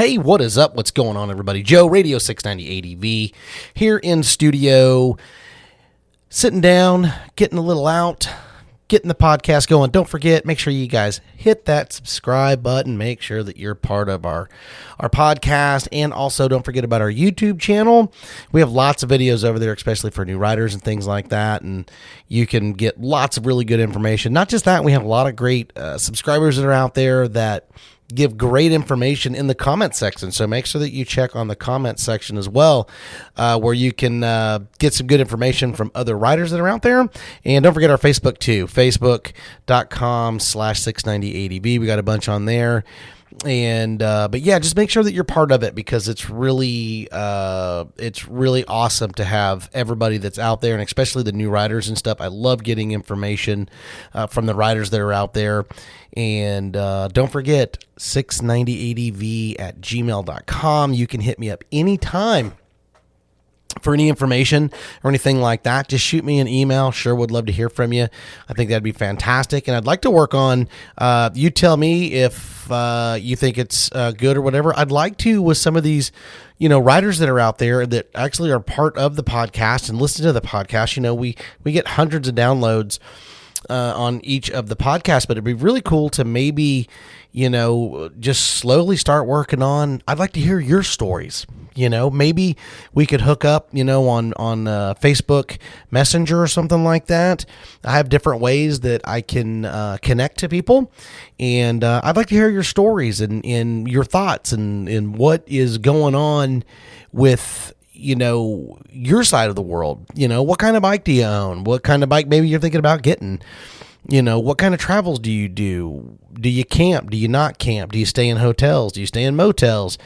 Hey, what is up? What's going on, everybody? Joe, Radio 690 ADV, here in studio, sitting down, getting a little out, getting the podcast going. Don't forget, make sure you guys hit that subscribe button. Make sure that you're part of our podcast. And also, don't forget about our YouTube channel. We have lots of videos over there, especially for new riders and things like that. And you can get lots of really good information. Not just that, we have a lot of great subscribers that are out there that give great information in the comment section. So make sure that you check on the comment section as well, where you can get some good information from other riders that are out there. And don't forget our Facebook too, facebook.com/690ADB. We got a bunch on there. And but yeah, just make sure that you're part of it, because it's really awesome to have everybody that's out there, and especially the new riders and stuff. I love getting information from the riders that are out there. And don't forget 690adv@gmail.com. You can hit me up anytime for any information or anything like that. Just shoot me an email. Sure would love to hear from you. I think that'd be fantastic. And I'd like to work on, you tell me if you think it's good or whatever. I'd like to, with some of these, riders that are out there that actually are part of the podcast and listen to the podcast. We get hundreds of downloads on each of the podcasts, but it'd be really cool to maybe, just slowly start working on. I'd like to hear your stories. Maybe we could hook up, on Facebook Messenger or something like that. I have different ways that I can connect to people, and I'd like to hear your stories and your thoughts and what is going on with your side of the world. What kind of bike do you own? What kind of bike maybe you're thinking about getting? What kind of travels do you do? Do you camp? Do you not camp? Do you stay in hotels? Do you stay in motels?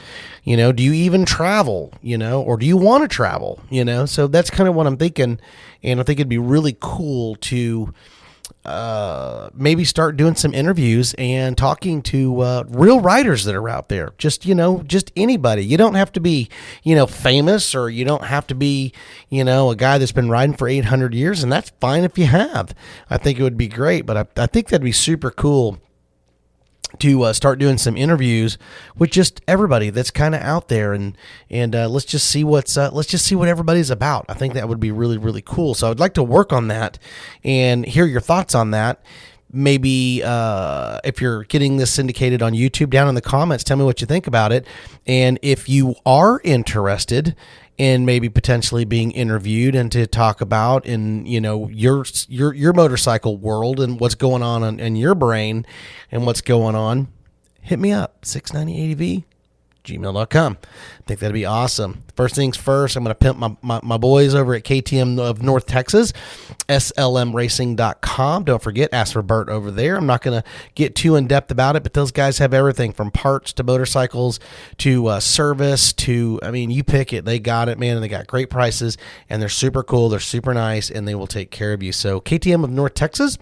Do you even travel, or do you want to travel? So that's kind of what I'm thinking. And I think it'd be really cool to maybe start doing some interviews and talking to real riders that are out there. Just anybody. You don't have to be, famous, or you don't have to be, a guy that's been riding for 800 years, and that's fine if you have. I think it would be great, but I think that'd be super cool to start doing some interviews with just everybody that's kind of out there, and let's just see what everybody's about. I think that would be really, really cool. So I'd like to work on that and hear your thoughts on that. Maybe if you're getting this syndicated on YouTube, down in the comments, tell me what you think about it. And if you are interested in maybe potentially being interviewed and to talk about in your motorcycle world and what's going on in your brain and what's going on, hit me up, 690adv@gmail.com. I think that'd be awesome. First things first, I'm going to pimp my boys over at KTM of North Texas, slmracing.com. Don't forget, ask for Bert over there. I'm not going to get too in-depth about it, but those guys have everything from parts to motorcycles to service to, you pick it. They got it, man, and they got great prices, and they're super cool. They're super nice, and they will take care of you. So KTM of North Texas,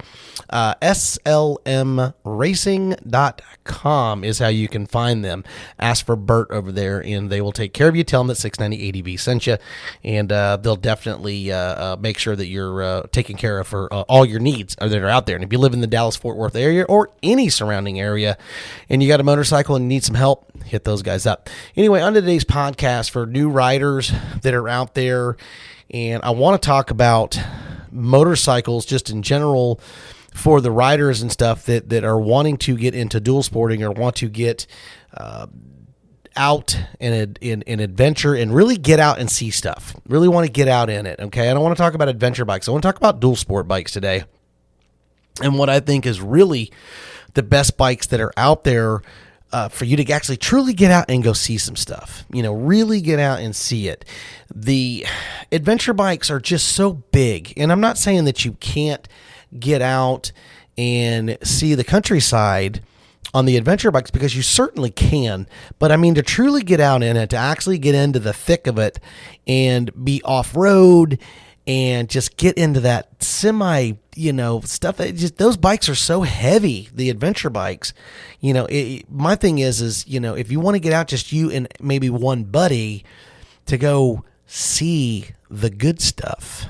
slmracing.com is how you can find them. Ask for Bert over there, and they will take care of you. Tell them that 690 ADV sent you, and they'll definitely make sure that you're taken care of for all your needs that are out there. And if you live in the Dallas-Fort Worth area or any surrounding area and you got a motorcycle and need some help, hit those guys up. Anyway, on today's podcast for new riders that are out there, and I want to talk about motorcycles just in general for the riders and stuff that are wanting to get into dual sporting or want to get out in adventure and really get out and see stuff. Really want to get out in it, okay? I don't want to talk about adventure bikes. I want to talk about dual sport bikes today. And what I think is really the best bikes that are out there for you to actually truly get out and go see some stuff. Really get out and see it. The adventure bikes are just so big. And I'm not saying that you can't get out and see the countryside on the adventure bikes, because you certainly can. But to truly get out in it, to actually get into the thick of it and be off-road and just get into that semi, stuff. Those bikes are so heavy, the adventure bikes. My thing is, if you want to get out, just you and maybe one buddy to go see the good stuff.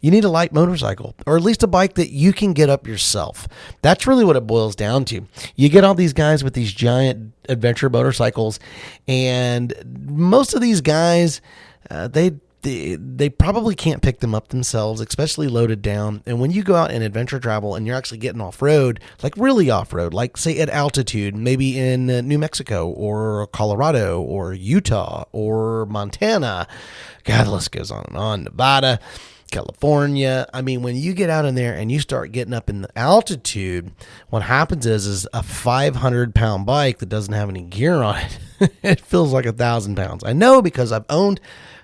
You need a light motorcycle, or at least a bike that you can get up yourself. That's really what it boils down to. You get all these guys with these giant adventure motorcycles, and most of these guys, they probably can't pick them up themselves, especially loaded down. And when you go out and adventure travel and you're actually getting off-road, like really off-road, like say at altitude, maybe in New Mexico or Colorado or Utah or Montana, God, the list goes on and on, Nevada, California. I mean, when you get out in there and you start getting up in the altitude, what happens is a 500-pound bike that doesn't have any gear on it, it feels like 1,000 pounds. I know, because I've owned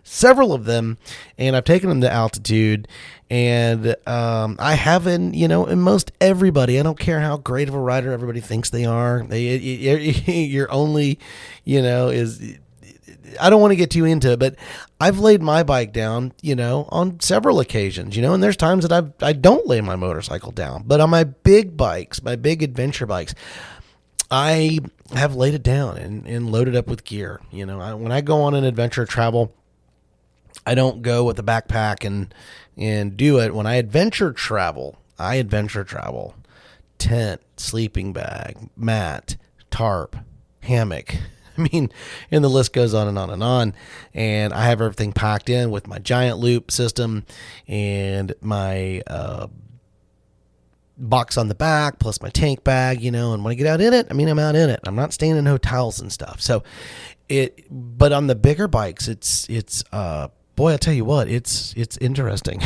several of them, and I've taken them to altitude, and I haven't, in most everybody, I don't care how great of a rider everybody thinks they are, you're only, I don't want to get too into it, but I've laid my bike down, on several occasions, and there's times that I don't lay my motorcycle down, but on my big bikes, my big adventure bikes, I have laid it down and loaded up with gear. When I go on an adventure travel, I don't go with a backpack and do it. When I adventure travel, tent, sleeping bag, mat, tarp, hammock. I mean, and the list goes on and on and on. And I have everything packed in with my giant loop system and my box on the back, plus my tank bag, and when I get out in it, I'm out in it. I'm not staying in hotels and stuff. So but on the bigger bikes, it's boy, I'll tell you what, it's interesting.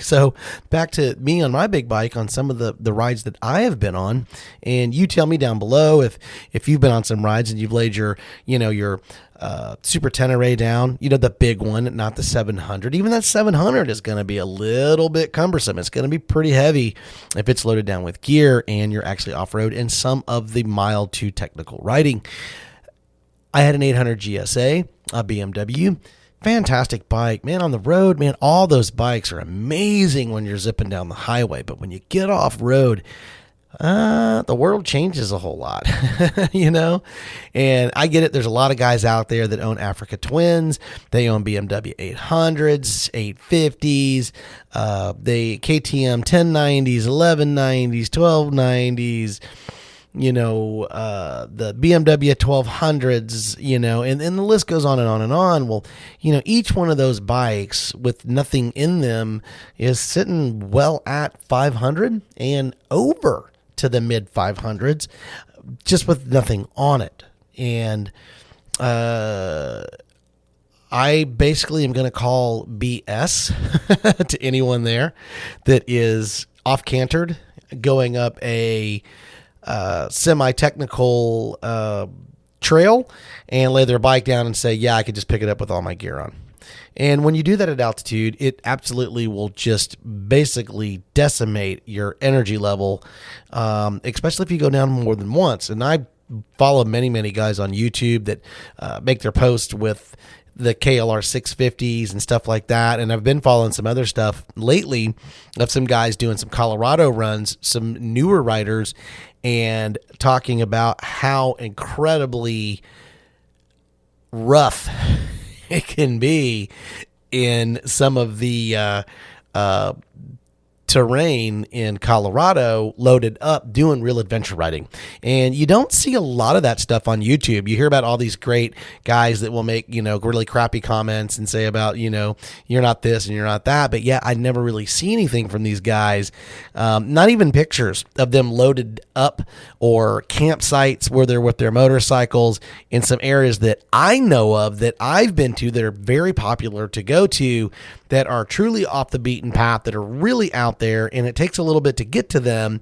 So back to me on my big bike on some of the rides that I have been on, and you tell me down below if you've been on some rides and you've laid your Super Tenere down, the big one, not the 700. Even that 700 is going to be a little bit cumbersome. It's going to be pretty heavy if it's loaded down with gear and you're actually off-road and some of the mild to technical riding. I had an 800 GSA, a BMW. Fantastic bike, man. On the road, man, all those bikes are amazing when you're zipping down the highway. But when you get off road, the world changes a whole lot, and I get it. There's a lot of guys out there that own Africa Twins. They own BMW 800s, 850s, they KTM 1090s, 1190s, 1290s, the BMW 1200s, and the list goes on and on and on. Well, each one of those bikes with nothing in them is sitting well at 500 and over to the mid 500s, just with nothing on it. And I basically am going to call BS to anyone there that is off cantered going up a semi-technical trail and lay their bike down and say, yeah, I could just pick it up with all my gear on. And when you do that at altitude, it absolutely will just basically decimate your energy level, especially if you go down more than once. And I follow many, many guys on YouTube that make their posts with the KLR 650s and stuff like that. And I've been following some other stuff lately of some guys doing some Colorado runs, some newer riders, and talking about how incredibly rough it can be in some of the terrain in Colorado, loaded up doing real adventure riding. And you don't see a lot of that stuff on YouTube. You hear about all these great guys that will make, really crappy comments and say about, you're not this and you're not that. But yeah, I never really see anything from these guys. Not even pictures of them loaded up or campsites where they're with their motorcycles in some areas that I know of, that I've been to, that are very popular to go to, that are truly off the beaten path, that are really out there, and it takes a little bit to get to them,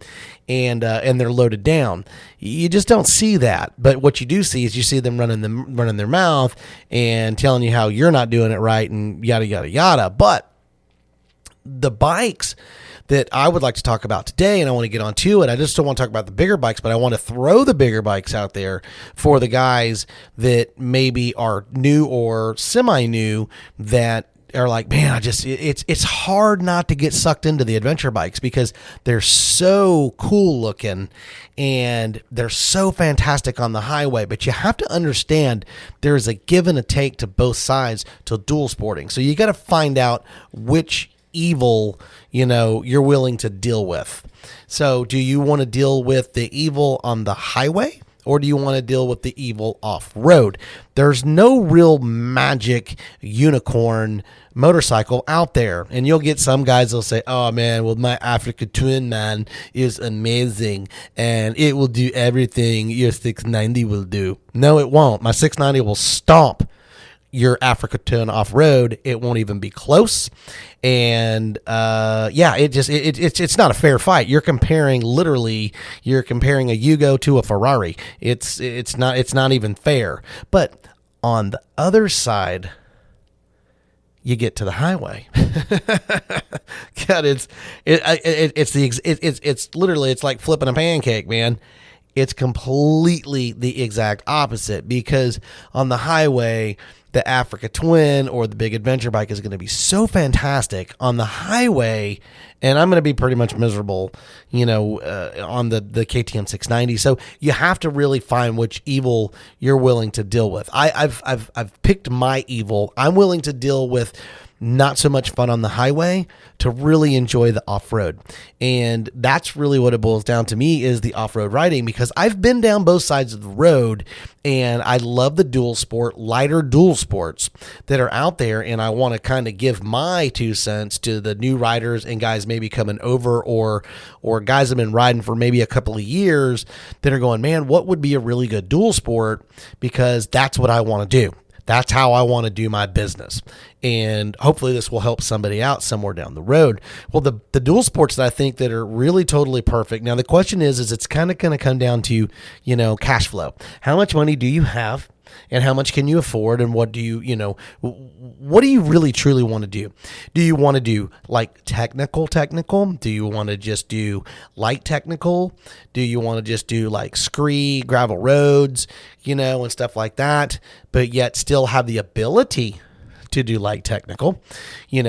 and they're loaded down. You just don't see that. But what you do see is you see them running their mouth and telling you how you're not doing it right and yada, yada, yada. But the bikes that I would like to talk about today, and I want to get onto it, I just don't want to talk about the bigger bikes, but I want to throw the bigger bikes out there for the guys that maybe are new or semi-new, that are like, man, it's hard not to get sucked into the adventure bikes because they're so cool looking and they're so fantastic on the highway. But you have to understand there's a give and a take to both sides to dual sporting. So you got to find out which evil, you're willing to deal with. So do you want to deal with the evil on the highway, or do you want to deal with the evil off-road? There's no real magic unicorn motorcycle out there. And you'll get some guys that'll say, oh man, well, my Africa Twin, man, is amazing and it will do everything your 690 will do. No, it won't. My 690 will stomp your Africa Twin off-road. It won't even be close. And it's not a fair fight. You're comparing a Yugo to a Ferrari. It's not even fair. But on the other side, you get to the highway. God, it's literally, it's like flipping a pancake, man. It's completely the exact opposite, because on the highway, the Africa Twin or the big adventure bike is going to be so fantastic on the highway, and I'm going to be pretty much miserable, on the KTM 690. So you have to really find which evil you're willing to deal with. I've picked my evil. I'm willing to deal with not so much fun on the highway to really enjoy the off-road. And that's really what it boils down to me, is the off-road riding, because I've been down both sides of the road and I love the lighter dual sports that are out there. And I want to kind of give my 2 cents to the new riders and guys maybe coming over, or guys that have been riding for maybe a couple of years that are going, man, what would be a really good dual sport? Because that's what I want to do. That's how I want to do my business. And hopefully this will help somebody out somewhere down the road. Well, the dual sports that I think that are really totally perfect. Now, the question is it's kind of going to come down to, cash flow. How much money do you have? And how much can you afford? And what do you really truly want to do? Do you want to do like technical? Do you want to just do light technical? Do you want to just do like scree, gravel roads, and stuff like that, but yet still have the ability to do light technical,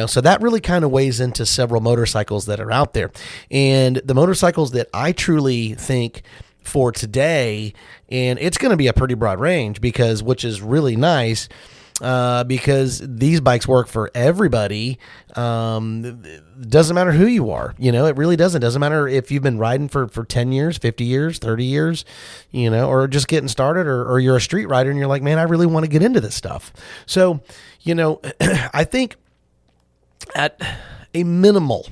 so that really kind of weighs into several motorcycles that are out there. And the motorcycles that I truly think for today, and it's going to be a pretty broad range, which is really nice, because these bikes work for everybody. Doesn't matter who you are, it really doesn't matter if you've been riding for 10 years, 50 years, 30 years, or just getting started, or you're a street rider and you're like, man, I really want to get into this stuff. So, I think at a minimal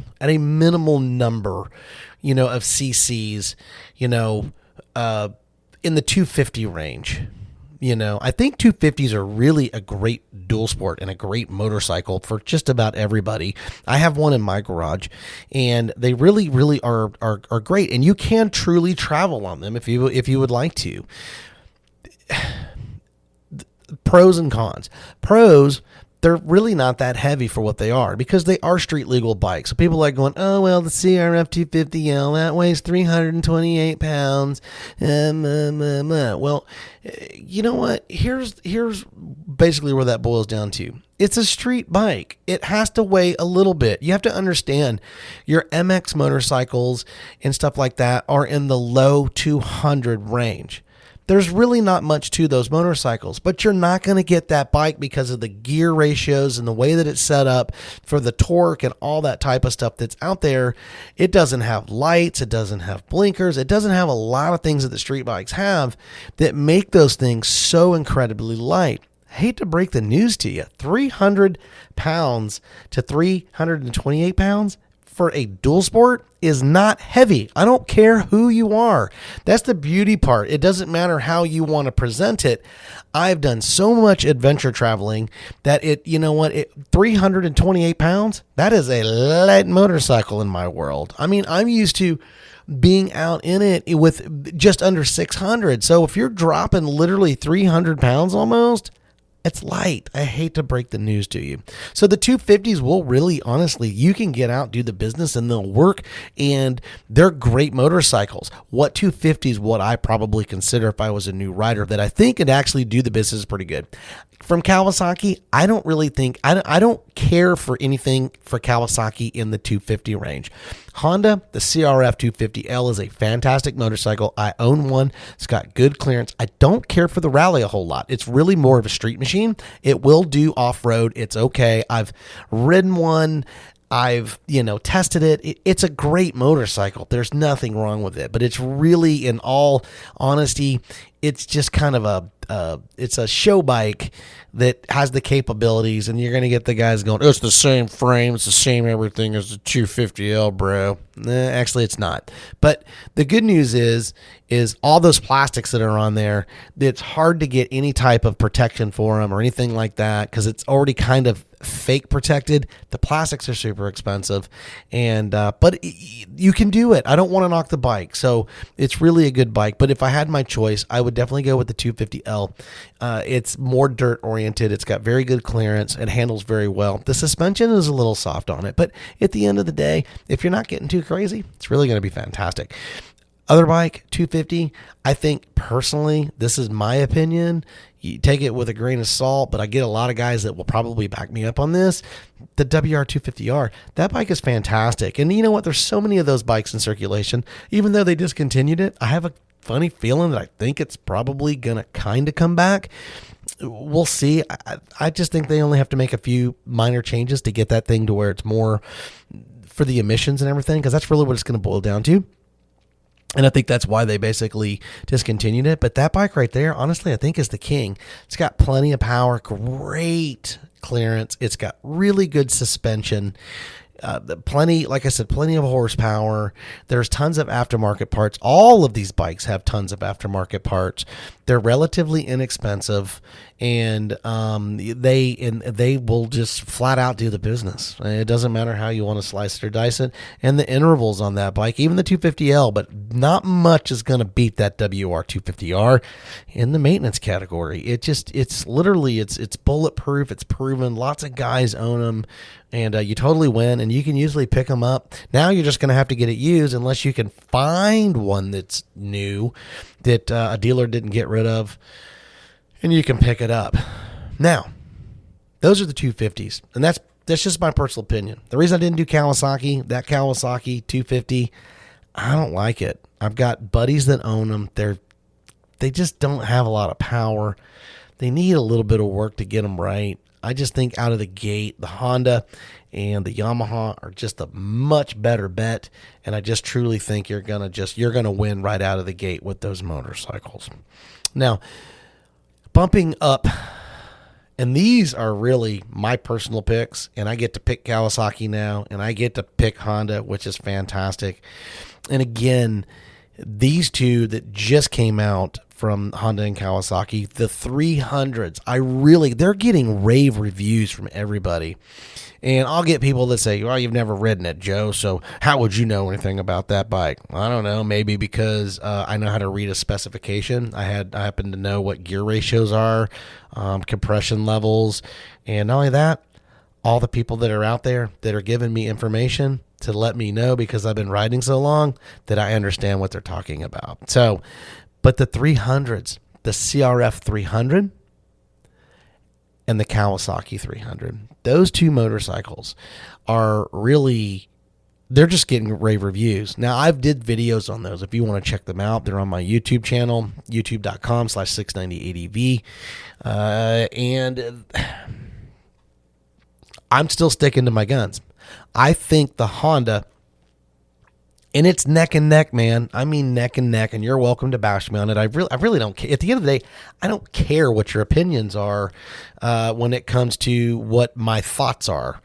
number, of CCs, in the 250 range, I think 250s are really a great dual sport and a great motorcycle for just about everybody. I have one in my garage, and they really, really are great. And you can truly travel on them if you would like to. Pros and cons. Pros, they're really not that heavy for what they are, because they are street legal bikes. So people like going, oh, well, the CRF 250L, that weighs 328 pounds. Well, you know what? Here's basically where that boils down to. It's a street bike. It has to weigh a little bit. You have to understand your MX motorcycles and stuff like that are in the low 200 range. There's really not much to those motorcycles, but you're not going to get that bike because of the gear ratios and the way that it's set up for the torque and all that type of stuff that's out there. It doesn't have lights. It doesn't have blinkers. It doesn't have a lot of things that the street bikes have that make those things so incredibly light. I hate to break the news to you. 300 pounds to 328 pounds for a dual sport is not heavy. I don't care who you are. That's the beauty part. It doesn't matter how you want to present it. I've done so much adventure traveling that 328 pounds, that is a light motorcycle in my world. I mean, I'm used to being out in it with just under 600. So if you're dropping literally 300 pounds almost, it's light. I hate to break the news to you. So the 250s will really, honestly, you can get out, do the business, and they'll work, and they're great motorcycles. What 250s would I probably consider if I was a new rider that I think could actually do the business pretty good? From Kawasaki, I don't care for anything for Kawasaki in the 250 range. Honda, the CRF 250L is a fantastic motorcycle. I own one. It's got good clearance. I don't care for the rally a whole lot. It's really more of a street machine. It will do off-road. It's okay. I've ridden one I've, tested it. It's a great motorcycle. There's nothing wrong with it, but it's really, in all honesty, it's just kind of it's a show bike that has the capabilities, and you're going to get the guys going, it's the same frame, it's the same everything as the 250L, bro. Actually, it's not. But the good news is all those plastics that are on there, it's hard to get any type of protection for them or anything like that because it's already kind of fake protected. The plastics are super expensive, and but you can do it. I don't want to knock the bike, so it's really a good bike. But if I had my choice, I would definitely go with the 250L. It's more dirt oriented. It's got very good clearance. It handles very well. The suspension is a little soft on it, but at the end of the day, if you're not getting too crazy, it's really going to be fantastic. Other bike, 250, I think personally, this is my opinion. You take it with a grain of salt, but I get a lot of guys that will probably back me up on this. The WR250R, that bike is fantastic. And you know what? There's so many of those bikes in circulation. Even though they discontinued it, I have a funny feeling that I think it's probably going to kind of come back. We'll see. I just think they only have to make a few minor changes to get that thing to where it's more for the emissions and everything, because that's really what it's going to boil down to. And I think that's why they basically discontinued it. But that bike right there, honestly, I think is the king. It's got plenty of power, great clearance. It's got really good suspension. Plenty, like I said, plenty of horsepower. There's tons of aftermarket parts. All of these bikes have tons of aftermarket parts. They're relatively inexpensive, and they will just flat out do the business. It doesn't matter how you want to slice it or dice it. And the intervals on that bike, even the 250L, but not much is going to beat that WR250R in the maintenance category. It's literally bulletproof. It's proven. Lots of guys own them. And you totally win, and you can usually pick them up. Now you're just going to have to get it used unless you can find one that's new that a dealer didn't get rid of, and you can pick it up. Now, those are the 250s, and that's just my personal opinion. The reason I didn't do Kawasaki, that Kawasaki 250, I don't like it. I've got buddies that own them. They just don't have a lot of power. They need a little bit of work to get them right. I just think out of the gate, the Honda and the Yamaha are just a much better bet, and I just truly think you're gonna win right out of the gate with those motorcycles. Now, bumping up, and these are really my personal picks, and I get to pick Kawasaki now, and I get to pick Honda, which is fantastic. And again, these two that just came out from Honda and Kawasaki, the 300s, they're getting rave reviews from everybody. And I'll get people that say, well, you've never ridden it, Joe, so how would you know anything about that bike? I don't know, maybe because I know how to read a specification. I happen to know what gear ratios are, compression levels, and not only that, all the people that are out there that are giving me information to let me know, because I've been riding so long, that I understand what they're talking about. So, but the 300s, the CRF 300 and the Kawasaki 300, those two motorcycles are really, they're just getting rave reviews. Now, I've did videos on those. If you want to check them out, they're on my YouTube channel, youtube.com/690ADV. And I'm still sticking to my guns. I think the Honda, and it's neck and neck, man. I mean neck and neck, and you're welcome to bash me on it. I really don't care. At the end of the day, I don't care what your opinions are when it comes to what my thoughts are.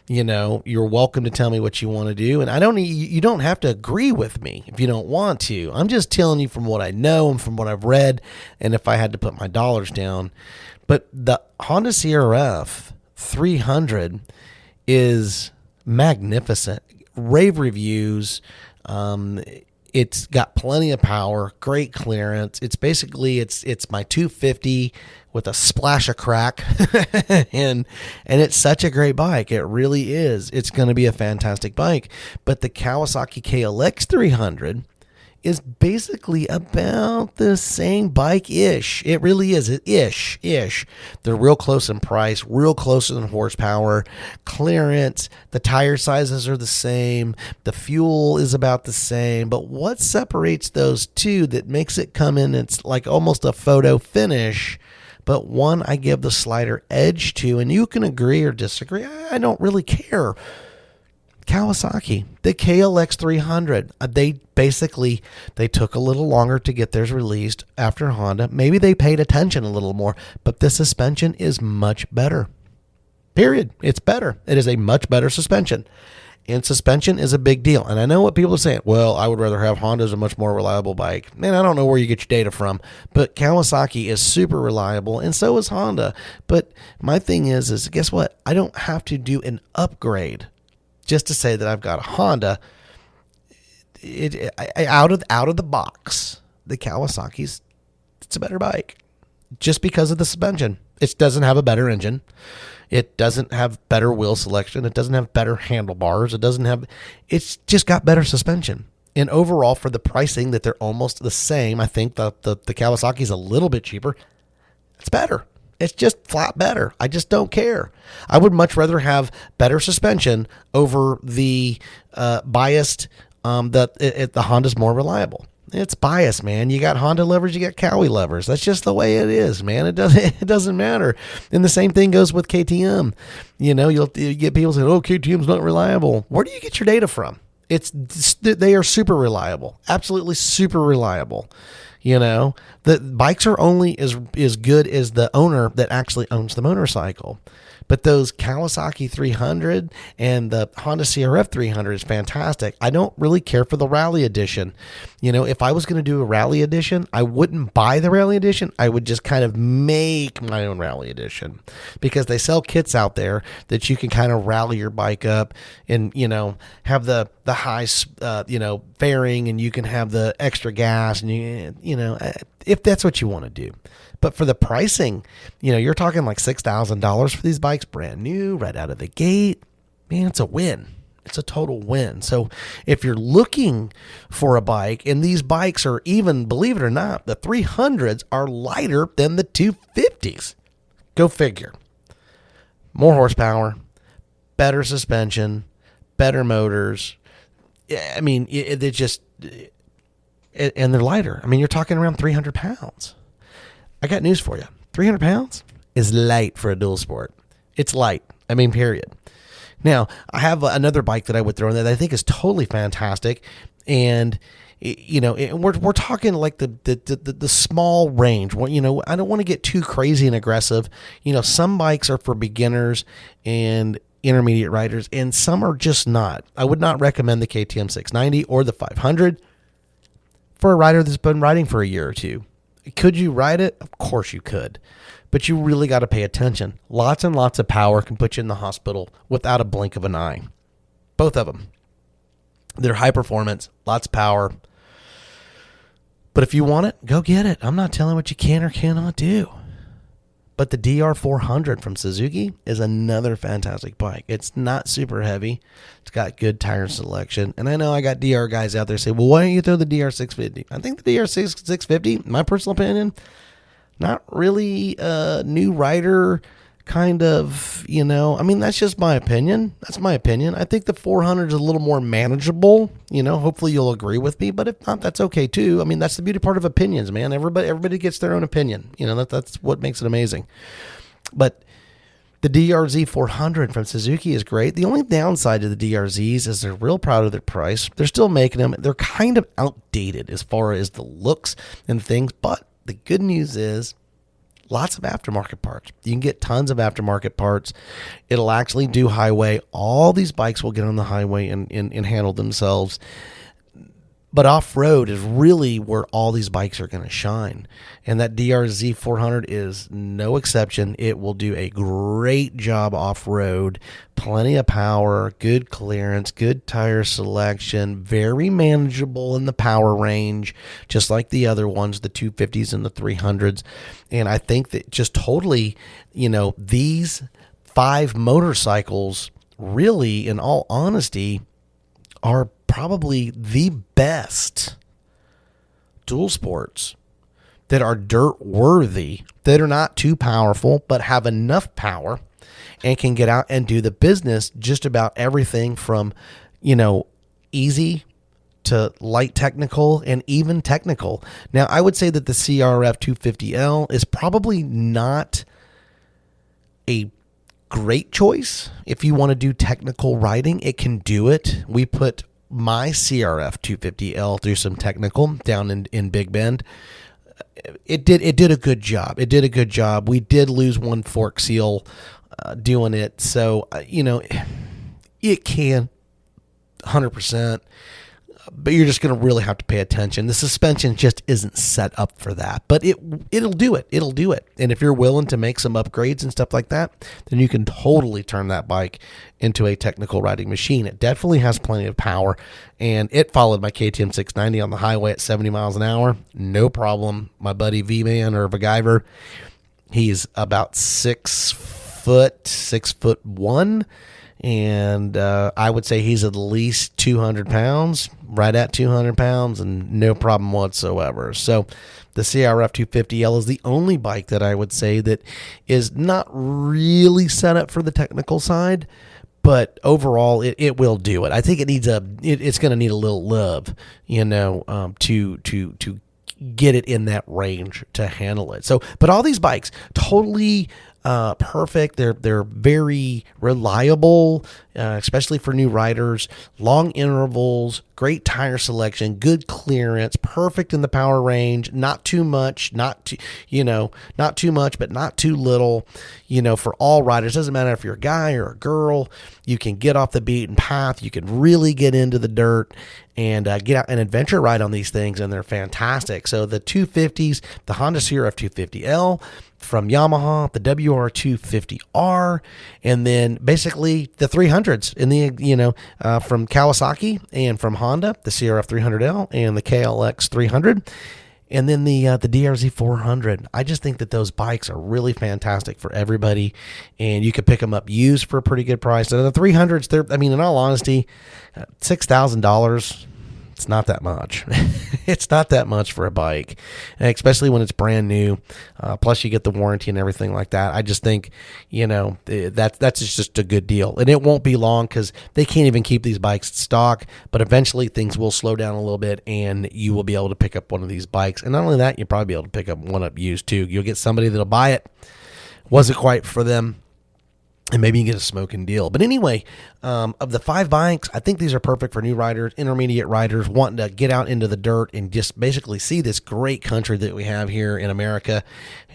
You know, you're welcome to tell me what you want to do, and you don't have to agree with me if you don't want to. I'm just telling you from what I know and from what I've read, and if I had to put my dollars down. But the Honda CRF 300 is magnificent. Rave reviews. It's got plenty of power, great clearance. It's basically it's my 250 with a splash of crack, and it's such a great bike. It really is. It's going to be a fantastic bike. But the Kawasaki Klx 300 is basically about the same bike-ish. It really is. Ish. They're real close in price, real close in horsepower, clearance. The tire sizes are the same. The fuel is about the same. But what separates those two that makes it come in, it's like almost a photo finish, but one I give the slighter edge to, and you can agree or disagree. I don't really care. Kawasaki, the KLX 300, they took a little longer to get theirs released after Honda. Maybe they paid attention a little more, but the suspension is much better. Period. It's better. It is a much better suspension. And suspension is a big deal. And I know what people are saying. Well, I would rather have Honda as a much more reliable bike. Man, I don't know where you get your data from, but Kawasaki is super reliable, and so is Honda. But my thing is guess what? I don't have to do an upgrade just to say that I've got a Honda. Out of the box, the Kawasaki's, it's a better bike just because of the suspension. It doesn't have a better engine. It doesn't have better wheel selection. It doesn't have better handlebars. It's just got better suspension. And overall, for the pricing that they're almost the same, I think the Kawasaki's a little bit cheaper. It's better. It's just flat better. I just don't care. I would much rather have better suspension over the biased, the Honda's more reliable. It's biased, man. You got Honda levers, you got Cowie levers. That's just the way it is, man. It doesn't matter. And the same thing goes with KTM. You get people saying, "Oh, KTM's not reliable." Where do you get your data from? They are super reliable, absolutely super reliable. The bikes are only as good as the owner that actually owns the motorcycle. But those Kawasaki 300 and the Honda CRF 300 is fantastic. I don't really care for the Rally Edition. If I was going to do a Rally Edition, I wouldn't buy the Rally Edition. I would just kind of make my own Rally Edition, because they sell kits out there that you can kind of rally your bike up and, have the high, fairing, and you can have the extra gas, and if that's what you want to do. But for the pricing, you're talking like $6,000 for these bikes, brand new, right out of the gate. Man, it's a win. It's a total win. So if you're looking for a bike, and these bikes are even, believe it or not, the 300s are lighter than the 250s. Go figure. More horsepower, better suspension, better motors. I mean, they just, and they're lighter. I mean, you're talking around 300 pounds. I got news for you. 300 pounds is light for a dual sport. It's light. I mean, period. Now, I have another bike that I would throw in there that I think is totally fantastic. And, we're talking like the small range. I don't want to get too crazy and aggressive. Some bikes are for beginners and intermediate riders, and some are just not. I would not recommend the KTM 690 or the 500 for a rider that's been riding for a year or two. Could you ride it? Of course you could. But you really got to pay attention. Lots and lots of power can put you in the hospital without a blink of an eye. Both of them. They're high performance, lots of power. But if you want it, go get it. I'm not telling what you can or cannot do. But the DR400 from Suzuki is another fantastic bike. It's not super heavy. It's got good tire selection. And I know I got DR guys out there say, well, why don't you throw the DR650? I think the DR650, my personal opinion, not really a new rider kind of, that's just my opinion. That's my opinion. I think the 400 is a little more manageable. Hopefully you'll agree with me, but if not, that's okay too. I mean, that's the beauty part of opinions, man. Everybody gets their own opinion. That's what makes it amazing. But the DRZ 400 from Suzuki is great. The only downside to the DRZs is they're real proud of their price. They're still making them. They're kind of outdated as far as the looks and things, but the good news is lots of aftermarket parts. You can get tons of aftermarket parts. It'll actually do highway. All these bikes will get on the highway and handle themselves. But off-road is really where all these bikes are going to shine. And that DRZ 400 is no exception. It will do a great job off-road. Plenty of power, good clearance, good tire selection, very manageable in the power range, just like the other ones, the 250s and the 300s. And I think that just totally, these 5 motorcycles really, in all honesty, are probably the best dual sports that are dirt worthy, that are not too powerful, but have enough power and can get out and do the business just about everything from, easy to light technical and even technical. Now, I would say that the CRF 250L is probably not a great choice. If you want to do technical riding, it can do it. We put my CRF 250L through some technical down in Big Bend. It did a good job. It did a good job. We did lose one fork seal doing it. So, it can 100%. But you're just going to really have to pay attention. The suspension just isn't set up for that, but it'll do it. It'll do it. And if you're willing to make some upgrades and stuff like that, then you can totally turn that bike into a technical riding machine. It definitely has plenty of power, and it followed my KTM 690 on the highway at 70 miles an hour. No problem. My buddy V-Man or MacGyver, he's about 6'1", and I would say he's at least 200 pounds, right at 200 pounds, and no problem whatsoever. So the CRF 250L is the only bike that I would say that is not really set up for the technical side, but overall it will do it. I think it needs it's going to need a little love, to get it in that range to handle it. So, but all these bikes totally perfect. They're very reliable, especially for new riders. Long intervals, great tire selection, good clearance, perfect in the power range. Not too much, not too much, but not too little. For all riders, doesn't matter if you're a guy or a girl. You can get off the beaten path. You can really get into the dirt and get out and adventure ride on these things, and they're fantastic. So the 250s, the Honda CRF 250L from Yamaha, the WR250R, and then basically the 300s in the from Kawasaki and from Honda, the CRF 300L and the KLX 300, and then the DRZ 400. I just think that those bikes are really fantastic for everybody, and you could pick them up used for a pretty good price. And the 300s, in all honesty, $6,000. It's not that much. It's not that much for a bike, especially when it's brand new. Plus, you get the warranty and everything like that. I just think, that's just a good deal. And it won't be long because they can't even keep these bikes in stock. But eventually, things will slow down a little bit, and you will be able to pick up one of these bikes. And not only that, you'll probably be able to pick up one up used too. You'll get somebody that'll buy it. Wasn't quite for them. And maybe you get a smoking deal. But anyway, of the 5 bikes, I think these are perfect for new riders, intermediate riders, wanting to get out into the dirt and just basically see this great country that we have here in America.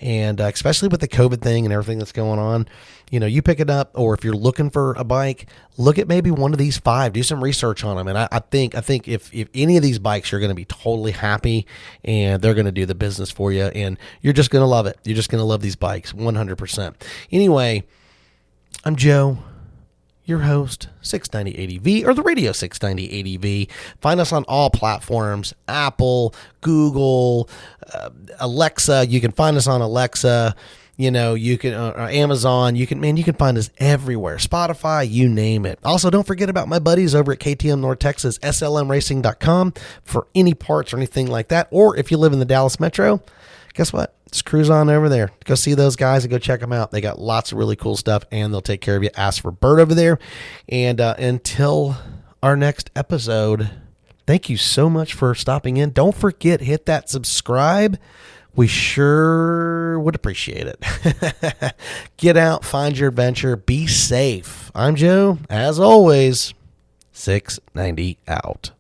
And especially with the COVID thing and everything that's going on, you pick it up, or if you're looking for a bike, look at maybe one of these 5. Do some research on them. And I think if any of these bikes, you're going to be totally happy, and they're going to do the business for you. And you're just going to love it. You're just going to love these bikes 100%. Anyway, I'm Joe, your host, 690ADV, or the Radio 690ADV. Find us on all platforms, Apple, Google, Alexa. You can find us on Alexa. You can Amazon. You can find us everywhere. Spotify, you name it. Also, don't forget about my buddies over at KTM North Texas, slmracing.com for any parts or anything like that. Or if you live in the Dallas Metro, guess what? Just cruise on over there. Go see those guys and go check them out. They got lots of really cool stuff, and they'll take care of you. Ask for Bert over there. And until our next episode, thank you so much for stopping in. Don't forget, hit that subscribe. We sure would appreciate it. Get out, find your adventure, be safe. I'm Joe, as always, 690 out.